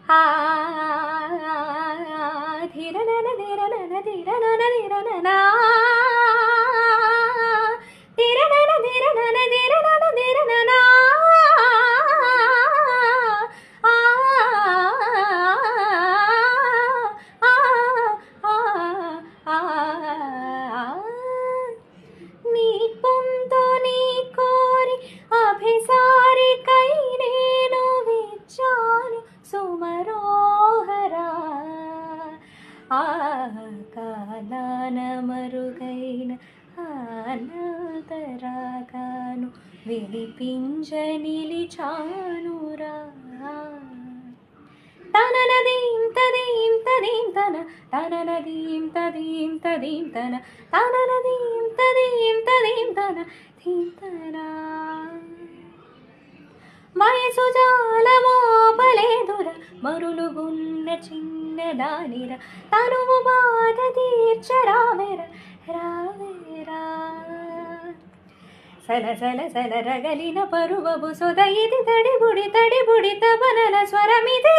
ఆ ధిరనన ధిరనన ధిరనన ధిరనన ధిరనన ధిరనన ధిరనన ధిరనన నీ పొంతో నీ కోరి అభిసారికై నేను విచ్చాను సుమరోహరా ఆ కాలాన మరుగైన ఆనంతరాగాను వినిపించ నిలిచానురా తననదీం తదీం తదీం తన తననదీం తదీం తదీం తన తననదీం తదీం తదీం తన ధీంతనా వయసు జాలమోపలేదుర మరులుగున్న చిన్నదానిర తనువు బాధ తీర్చరామెర రావేరా సల సల సల రగలిన పరువబు సొద ఇది తడిబుడి తబనల స్వరమిదే